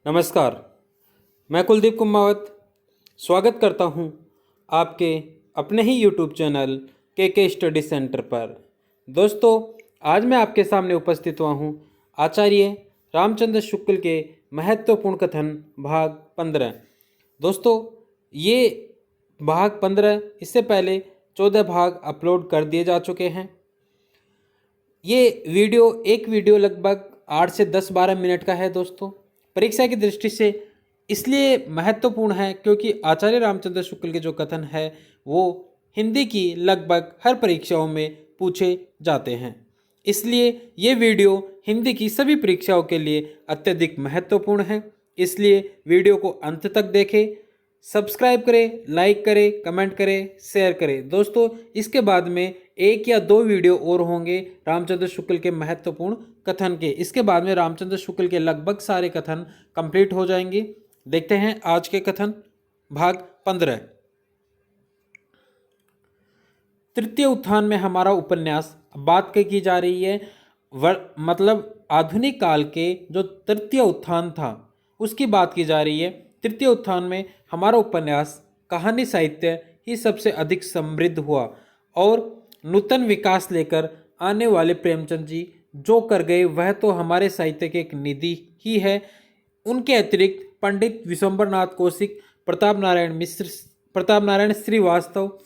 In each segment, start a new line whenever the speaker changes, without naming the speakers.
नमस्कार, मैं कुलदीप कुमावत स्वागत करता हूं आपके अपने ही यूट्यूब चैनल के स्टडी सेंटर पर। दोस्तों, आज मैं आपके सामने उपस्थित हुआ हूं आचार्य रामचंद्र शुक्ल के महत्वपूर्ण कथन भाग 15। दोस्तों, ये भाग 15 इससे पहले 14 भाग अपलोड कर दिए जा चुके हैं। ये एक वीडियो लगभग 8 से 10-12 मिनट का है। दोस्तों, परीक्षा की दृष्टि से इसलिए महत्वपूर्ण है क्योंकि आचार्य रामचंद्र शुक्ल के जो कथन है वो हिंदी की लगभग हर परीक्षाओं में पूछे जाते हैं। इसलिए ये वीडियो हिंदी की सभी परीक्षाओं के लिए अत्यधिक महत्वपूर्ण है। इसलिए वीडियो को अंत तक देखें, सब्सक्राइब करें, लाइक करें, कमेंट करें, शेयर करें। दोस्तों, इसके बाद में 1 या 2 वीडियो और होंगे रामचंद्र शुक्ल के महत्वपूर्ण कथन के। इसके बाद में रामचंद्र शुक्ल के लगभग सारे कथन कंप्लीट हो जाएंगे। देखते हैं आज के कथन भाग 15। तृतीय उत्थान में हमारा उपन्यास बात की जा रही है मतलब आधुनिक काल के जो तृतीय उत्थान था उसकी बात की जा रही है। तृतीय उत्थान में हमारा उपन्यास कहानी साहित्य ही सबसे अधिक समृद्ध हुआ और नूतन विकास लेकर आने वाले प्रेमचंद जी जो कर गए वह तो हमारे साहित्य के एक निधि ही है। उनके अतिरिक्त पंडित विश्वंभरनाथ कौशिक, प्रताप नारायण श्रीवास्तव,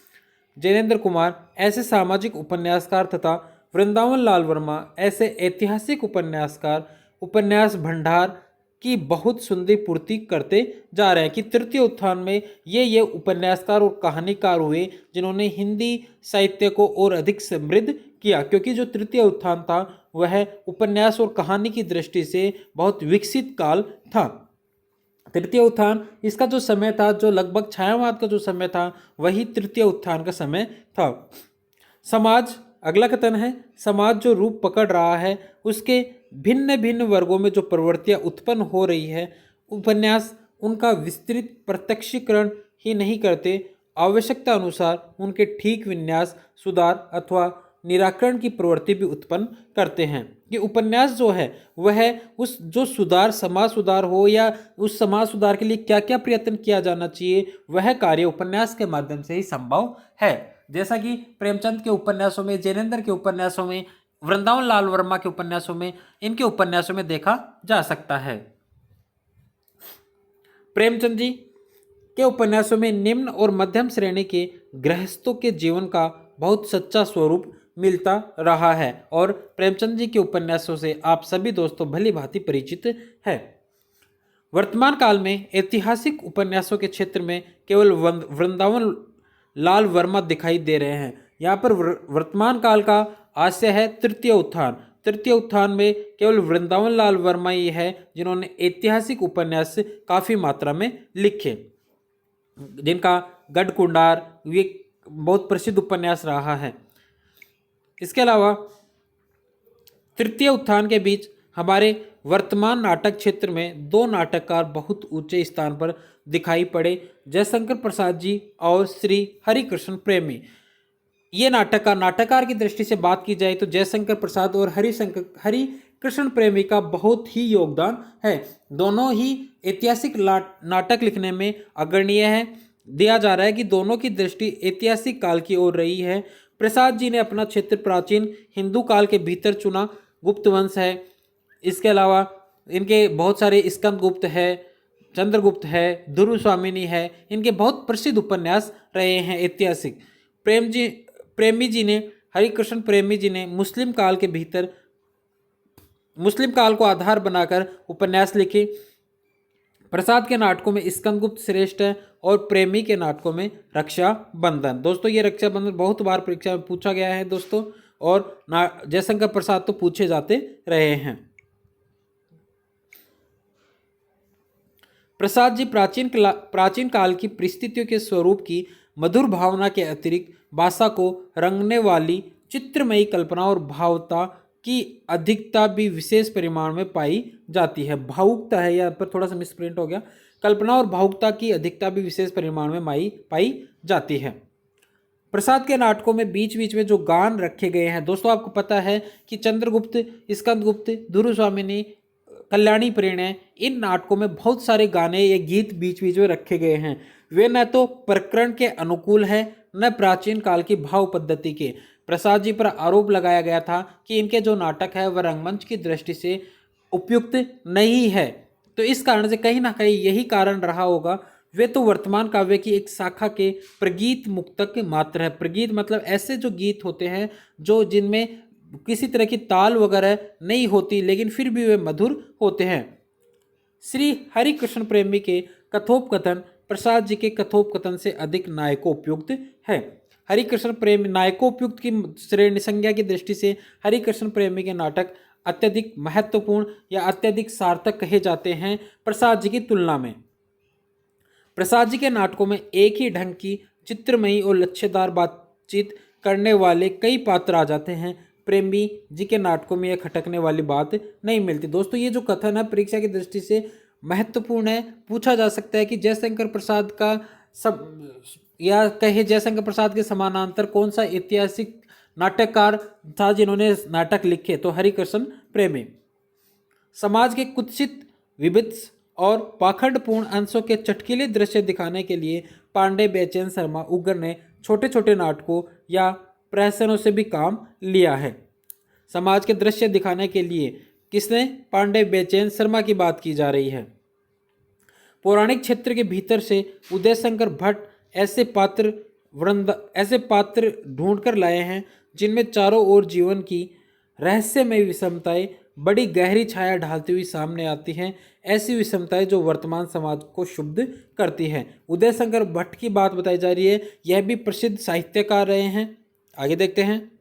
जैनेन्द्र कुमार ऐसे सामाजिक उपन्यासकार तथा वृंदावन लाल वर्मा ऐसे ऐतिहासिक उपन्यासकार उपन्यास भंडार की बहुत सुंदर पूर्ति करते जा रहे हैं कि तृतीय उत्थान में ये उपन्यासकार और कहानीकार हुए जिन्होंने हिंदी साहित्य को और अधिक समृद्ध किया। क्योंकि जो तृतीय उत्थान था वह उपन्यास और कहानी की दृष्टि से बहुत विकसित काल था। तृतीय उत्थान इसका जो समय था, जो लगभग छायावाद का जो समय था, वही तृतीय उत्थान का समय था। समाज, अगला कथन है, समाज जो रूप पकड़ रहा है उसके भिन्न भिन्न वर्गों में जो प्रवृत्तियां उत्पन्न हो रही है, उपन्यास उनका विस्तृत प्रत्यक्षीकरण ही नहीं करते, आवश्यकता अनुसार उनके ठीक विन्यास, सुधार अथवा निराकरण की प्रवृत्ति भी उत्पन्न करते हैं। कि उपन्यास जो है वह उस जो सुधार, समाज सुधार हो या उस समाज सुधार के लिए क्या क्या प्रयत्न किया जाना चाहिए, वह कार्य उपन्यास के माध्यम से ही संभव है। जैसा कि प्रेमचंद के उपन्यासों में, जैनेन्द्र के उपन्यासों में, वृंदावन लाल वर्मा के उपन्यासों में, इनके उपन्यासों में देखा जा सकता है। प्रेमचंद जी के उपन्यासों में निम्न और मध्यम श्रेणी के गृहस्थों के जीवन का बहुत सच्चा स्वरूप मिलता रहा है और प्रेमचंद जी के उपन्यासों से आप सभी दोस्तों भली भांति परिचित है। वर्तमान काल में ऐतिहासिक उपन्यासों के क्षेत्र में केवल वृंदावन लाल वर्मा दिखाई दे रहे हैं। यहाँ पर वर्तमान काल का आशय है तृतीय उत्थान। तृतीय उत्थान में केवल वृंदावन लाल वर्मा ही है जिन्होंने ऐतिहासिक उपन्यास काफ़ी मात्रा में लिखे, जिनका गढ़कुंडार ये बहुत प्रसिद्ध उपन्यास रहा है। इसके अलावा तृतीय उत्थान के बीच हमारे वर्तमान नाटक क्षेत्र में 2 नाटककार बहुत ऊंचे स्थान पर दिखाई पड़े, जयशंकर प्रसाद जी और श्री हरिकृष्ण प्रेमी। ये नाटककार की दृष्टि से बात की जाए तो जयशंकर प्रसाद और हरिकृष्ण प्रेमी का बहुत ही योगदान है। दोनों ही ऐतिहासिक नाटक लिखने में अग्रणीय है। दिया जा रहा है कि दोनों की दृष्टि ऐतिहासिक काल की ओर रही है। प्रसाद जी ने अपना क्षेत्र प्राचीन हिंदू काल के भीतर चुना, गुप्त वंश है। इसके अलावा इनके बहुत सारे स्कंदगुप्त है, चंद्रगुप्त है, ध्रुव स्वामिनी है, इनके बहुत प्रसिद्ध उपन्यास रहे हैं ऐतिहासिक। हरिकृष्ण प्रेमी जी ने मुस्लिम काल को आधार बनाकर उपन्यास लिखे। प्रसाद के नाटकों में स्कंदगुप्त श्रेष्ठ है और प्रेमी के नाटकों में रक्षा बंधन। दोस्तों, ये रक्षा बंधन बहुत बार परीक्षा में पूछा गया है दोस्तों, और जयशंकर प्रसाद तो पूछे जाते रहे हैं। प्रसाद जी प्राचीन काल की परिस्थितियों के स्वरूप की मधुर भावना के अतिरिक्त भाषा को रंगने वाली चित्रमयी कल्पना और भावुकता की अधिकता भी विशेष परिमाण में पाई जाती है। भावुकता है, यहाँ पर थोड़ा सा मिसप्रिंट हो गया। कल्पना और भावुकता की अधिकता भी विशेष परिमाण में पाई जाती है। प्रसाद के नाटकों में बीच बीच में जो गान रखे गए हैं दोस्तों, आपको पता है कि चंद्रगुप्त, स्कंदगुप्त, ध्रुव स्वामिनी, कल्याणी प्रणय, इन नाटकों में बहुत सारे गाने या गीत बीच बीच में रखे गए हैं। वे न तो प्रकरण के अनुकूल है न प्राचीन काल की भाव पद्धति के। प्रसाद जी पर आरोप लगाया गया था कि इनके जो नाटक है वह रंगमंच की दृष्टि से उपयुक्त नहीं है। तो इस कारण से कहीं ना कहीं यही कारण रहा होगा। वे तो वर्तमान काव्य की एक शाखा के प्रगीत मुक्तक मात्र है। प्रगीत मतलब ऐसे जो गीत होते हैं जो जिनमें किसी तरह की ताल वगैरह नहीं होती, लेकिन फिर भी वे मधुर होते हैं। श्री हरिकृष्ण प्रेमी के कथोपकथन प्रसाद जी के कथोपकथन से अधिक नायकोपयुक्त है। हरिकृष्ण प्रेमी नायकोपयुक्त की श्रेणी संज्ञा की दृष्टि से हरिकृष्ण प्रेमी के नाटक अत्यधिक महत्वपूर्ण या अत्यधिक सार्थक कहे जाते हैं प्रसाद जी की तुलना में। प्रसाद जी के नाटकों में एक ही ढंग की चित्रमयी और लच्छेदार बातचीत करने वाले कई पात्र आ जाते हैं। प्रेमी जी के नाटकों में यह खटकने वाली बात नहीं मिलती। दोस्तों, ये जो कथन है परीक्षा की दृष्टि से महत्वपूर्ण है। पूछा जा सकता है कि जयशंकर प्रसाद का सब या कहे जयशंकर प्रसाद के समानांतर कौन सा ऐतिहासिक नाटककार था जिन्होंने नाटक लिखे, तो हरिकृष्ण प्रेमी। समाज के कुत्सित विभित्स और पाखंडपूर्ण अंशों के चटकीले दृश्य दिखाने के लिए पांडे, बेचैन, शर्मा, उग्र ने छोटे छोटे नाटकों या प्रहसनों से भी काम लिया है। समाज के दृश्य दिखाने के लिए किसने? पांडे, बेचैन, शर्मा की बात की जा रही है। पौराणिक क्षेत्र के भीतर से उदयशंकर भट्ट ऐसे पात्र ढूंढकर लाए हैं जिनमें चारों ओर जीवन की रहस्यमय विषमताएं बड़ी गहरी छाया ढालती हुई सामने आती हैं। ऐसी विषमताएं जो वर्तमान समाज को क्षुब्ध करती हैं। उदयशंकर भट्ट की बात बताई जा रही है। यह भी प्रसिद्ध साहित्यकार रहे हैं। आगे देखते हैं।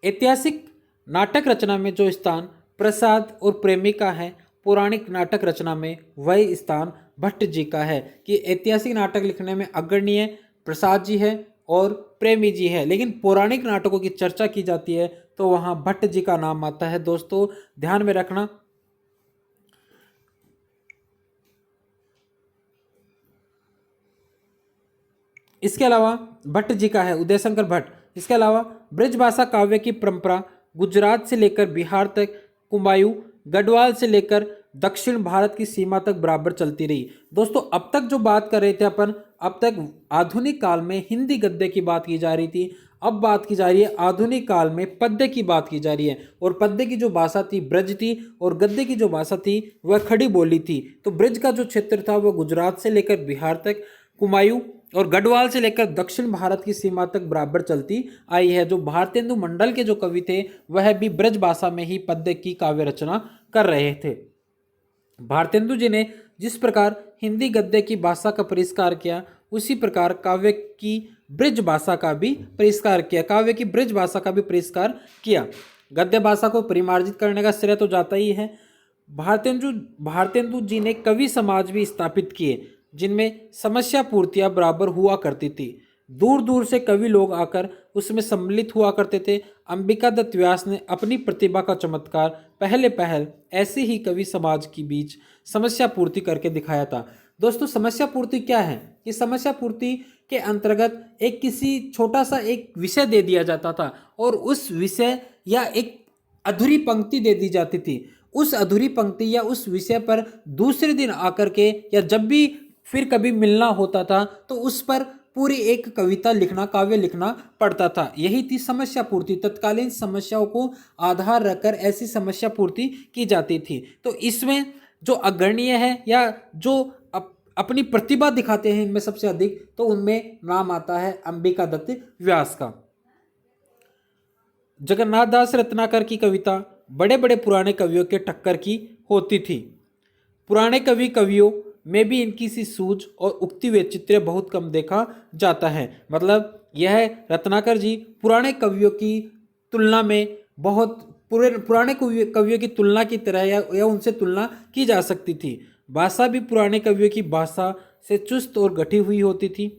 ऐतिहासिक नाटक रचना में जो स्थान प्रसाद और प्रेमी का है, पौराणिक नाटक रचना में वही स्थान भट्ट जी का है। कि ऐतिहासिक नाटक लिखने में अग्रणीय प्रसाद जी है और प्रेमी जी है, लेकिन पौराणिक नाटकों की चर्चा की जाती है तो वहां भट्ट जी का नाम आता है। दोस्तों, ध्यान में रखना। इसके अलावा भट्ट जी का है उदयशंकर भट्ट। इसके अलावा ब्रजभाषा काव्य की परंपरा गुजरात से लेकर बिहार तक, कुमायूं, गढ़वाल से लेकर दक्षिण भारत की सीमा तक बराबर चलती रही। दोस्तों, अब तक जो बात कर रहे थे अपन, अब तक आधुनिक काल में हिंदी गद्य की बात की जा रही थी। अब बात की जा रही है आधुनिक काल में पद्य की बात की जा रही है। और पद्य की जो भाषा थी ब्रज थी और गद्य की जो भाषा थी वह खड़ी बोली थी। तो ब्रज का जो क्षेत्र था वह गुजरात से लेकर बिहार तक, कुमायूं और गढ़वाल से लेकर दक्षिण भारत की सीमा तक बराबर चलती आई है। जो भारतेंदु मंडल के जो कवि थे वह भी ब्रज भाषा में ही पद्य की काव्य रचना कर रहे थे। भारतेंदु जी ने जिस प्रकार हिंदी गद्य की भाषा का परिष्कार किया, उसी प्रकार काव्य की ब्रज भाषा का भी परिष्कार किया। काव्य की ब्रज भाषा का भी परिष्कार किया। गद्य भाषा को परिमार्जित करने का श्रेय तो जाता ही है। भारतेंदु जी ने कवि समाज भी स्थापित किए जिनमें समस्या पूर्तियां बराबर हुआ करती थी। दूर दूर से कवि लोग आकर उसमें सम्मिलित हुआ करते थे। अंबिका दत्त व्यास ने अपनी प्रतिभा का चमत्कार पहल ऐसे ही कवि समाज के बीच समस्या पूर्ति करके दिखाया था। दोस्तों, समस्या पूर्ति क्या है? कि समस्या पूर्ति के अंतर्गत एक किसी छोटा सा एक विषय दे दिया जाता था और उस विषय या एक अधूरी पंक्ति दे दी जाती थी। उस अधूरी पंक्ति या उस विषय पर दूसरे दिन आकर के या जब भी फिर कभी मिलना होता था तो उस पर पूरी एक कविता लिखना, काव्य लिखना पड़ता था। यही थी समस्या पूर्ति। तत्कालीन समस्याओं को आधार रखकर ऐसी समस्या पूर्ति की जाती थी। तो इसमें जो अग्रणीय है या जो अपनी प्रतिभा दिखाते हैं इनमें सबसे अधिक, तो उनमें नाम आता है अंबिका दत्त व्यास का। जगन्नाथ दास रत्नाकर की कविता बड़े बड़े पुराने कवियों के टक्कर की होती थी। पुराने कवियों में भी इनकी सी सूझ और उक्ति वैचित्र्य बहुत कम देखा जाता है। मतलब यह रत्नाकर जी पुराने कवियों की तुलना में बहुत पुराने कवियों की तुलना की तरह या उनसे तुलना की जा सकती थी। भाषा भी पुराने कवियों की भाषा से चुस्त और गठी हुई होती थी।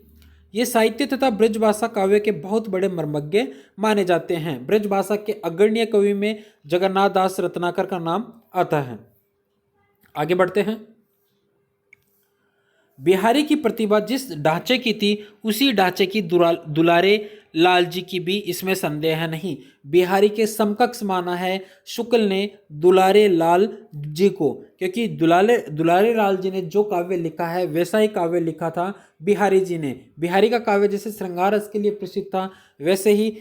ये साहित्य तथा ब्रज भाषा काव्य के बहुत बड़े मर्मज्ञ माने जाते हैं। ब्रज भाषा के अग्रणीय कवि में जगन्नाथ दास रत्नाकर का नाम आता है। आगे बढ़ते हैं। बिहारी की प्रतिभा जिस ढांचे की थी उसी ढांचे की दुलारे लाल जी की भी इसमें संदेह नहीं। बिहारी के समकक्ष माना है शुक्ल ने दुलारे लाल जी को, क्योंकि दुलारे लाल जी ने जो काव्य लिखा है वैसा ही काव्य लिखा था बिहारी जी ने। बिहारी का काव्य जैसे श्रृंगार रस के लिए प्रसिद्ध था, वैसे ही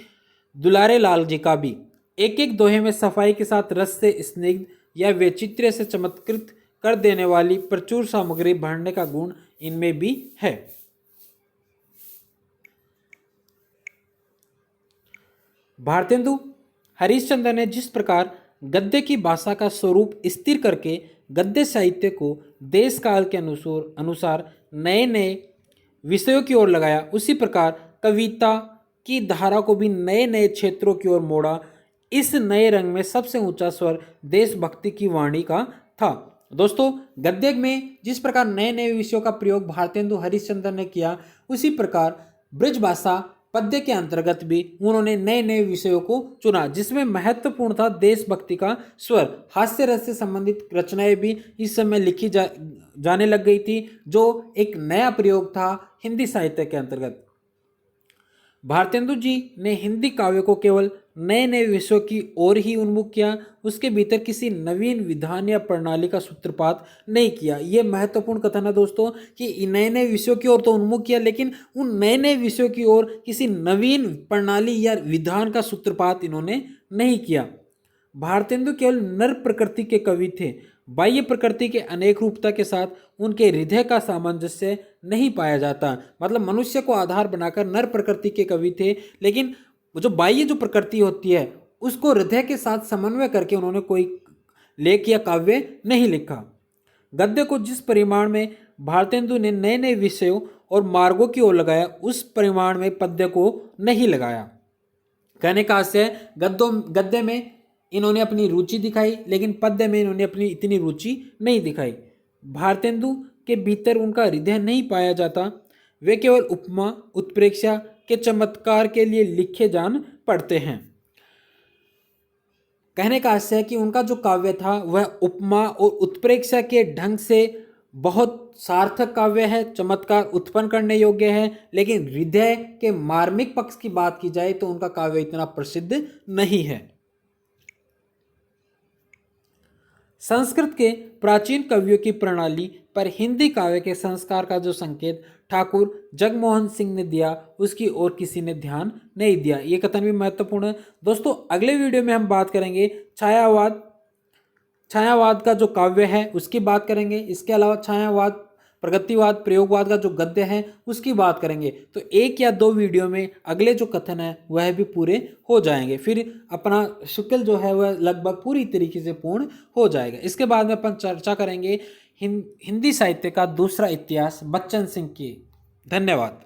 दुलारे लाल जी का भी। एक एक दोहे में सफाई के साथ रस से स्निग्ध या वैचित्र्य से चमत्कृत कर देने वाली प्रचुर सामग्री भरने का गुण इनमें भी है। भारतेंदु हरिश्चंद्र ने जिस प्रकार गद्य की भाषा का स्वरूप स्थिर करके गद्य साहित्य को देश काल के अनुसार नए नए विषयों की ओर लगाया, उसी प्रकार कविता की धारा को भी नए नए क्षेत्रों की ओर मोड़ा। इस नए रंग में सबसे ऊंचा स्वर देशभक्ति की वाणी का था। दोस्तों, गद्य में जिस प्रकार नए नए विषयों का प्रयोग भारतेंदु हरिश्चंद्र ने किया, उसी प्रकार ब्रजभाषा पद्य के अंतर्गत भी उन्होंने नए नए विषयों को चुना, जिसमें महत्वपूर्ण था देशभक्ति का स्वर। हास्य रस से संबंधित रचनाएं भी इस समय लिखी जाने लग गई थी, जो एक नया प्रयोग था हिंदी साहित्य के अंतर्गत। भारतेंदु जी ने हिंदी काव्य को केवल नए नए विषयों की ओर ही उन्मुख किया, उसके भीतर किसी नवीन विधान या प्रणाली का सूत्रपात नहीं किया। यह महत्वपूर्ण कथन है दोस्तों कि नए नए विषयों की ओर तो उन्मुख किया, लेकिन उन नए नए विषयों की ओर किसी नवीन प्रणाली या विधान का सूत्रपात इन्होंने नहीं किया। भारतेंदु केवल नर प्रकृति के कवि थे। बाह्य प्रकृति के अनेक रूपता के साथ उनके हृदय का सामंजस्य नहीं पाया जाता। मतलब मनुष्य को आधार बनाकर नर प्रकृति के कवि थे, लेकिन जो बाह्य जो प्रकृति होती है उसको हृदय के साथ समन्वय करके उन्होंने कोई लेख या काव्य नहीं लिखा। गद्य को जिस परिमाण में भारतेंदु ने नए नए विषयों और मार्गों की ओर लगाया, उस परिमाण में पद्य को नहीं लगाया। कहने का आशय गद्य में इन्होंने अपनी रुचि दिखाई, लेकिन पद्य में इन्होंने अपनी इतनी रुचि नहीं दिखाई। भारतेंदु के भीतर उनका हृदय नहीं पाया जाता। वे केवल उपमा उत्प्रेक्षा के चमत्कार के लिए लिखे जान पड़ते हैं। कहने का आशय है कि उनका जो काव्य था वह उपमा और उत्प्रेक्षा के ढंग से बहुत सार्थक काव्य है, चमत्कार उत्पन्न करने योग्य है, लेकिन हृदय के मार्मिक पक्ष की बात की जाए तो उनका काव्य इतना प्रसिद्ध नहीं है। संस्कृत के प्राचीन कवियों की प्रणाली पर हिंदी काव्य के संस्कार का जो संकेत ठाकुर जगमोहन सिंह ने दिया, उसकी ओर किसी ने ध्यान नहीं दिया। ये कथन भी महत्वपूर्ण है। दोस्तों, अगले वीडियो में हम बात करेंगे छायावाद का जो काव्य है उसकी बात करेंगे। इसके अलावा छायावाद, प्रगतिवाद, प्रयोगवाद का जो गद्य है उसकी बात करेंगे। तो एक या दो वीडियो में अगले जो कथन है वह भी पूरे हो जाएंगे। फिर अपना शुक्ल जो है वह लगभग पूरी तरीके से पूर्ण हो जाएगा। इसके बाद में अपन चर्चा करेंगे हिंदी साहित्य का दूसरा इतिहास बच्चन सिंह की। धन्यवाद।